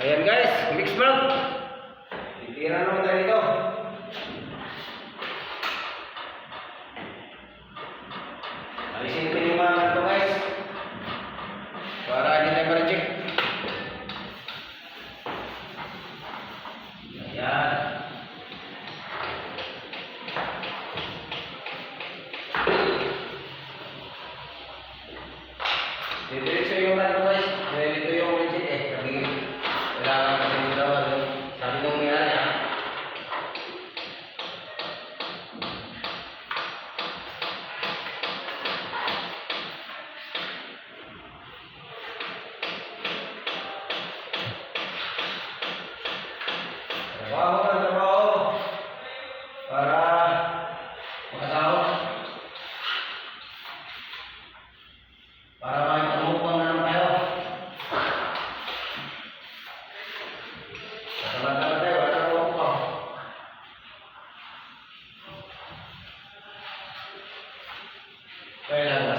Ayan guys, mix milk. Titira naman tayo dito. Alisin ko yung mga ito guys. Para hindi tayo ma-reject. Ayan. Didiretso yung ano guys. Dahil ito yung reject eh. Kailangan kasi nila ano. Sabi nung may ano. Trabaho. Para makasahod. Para makipag-mukbang na naman tayo. Kasabahan tayo, wala na mukbang. Kaya lang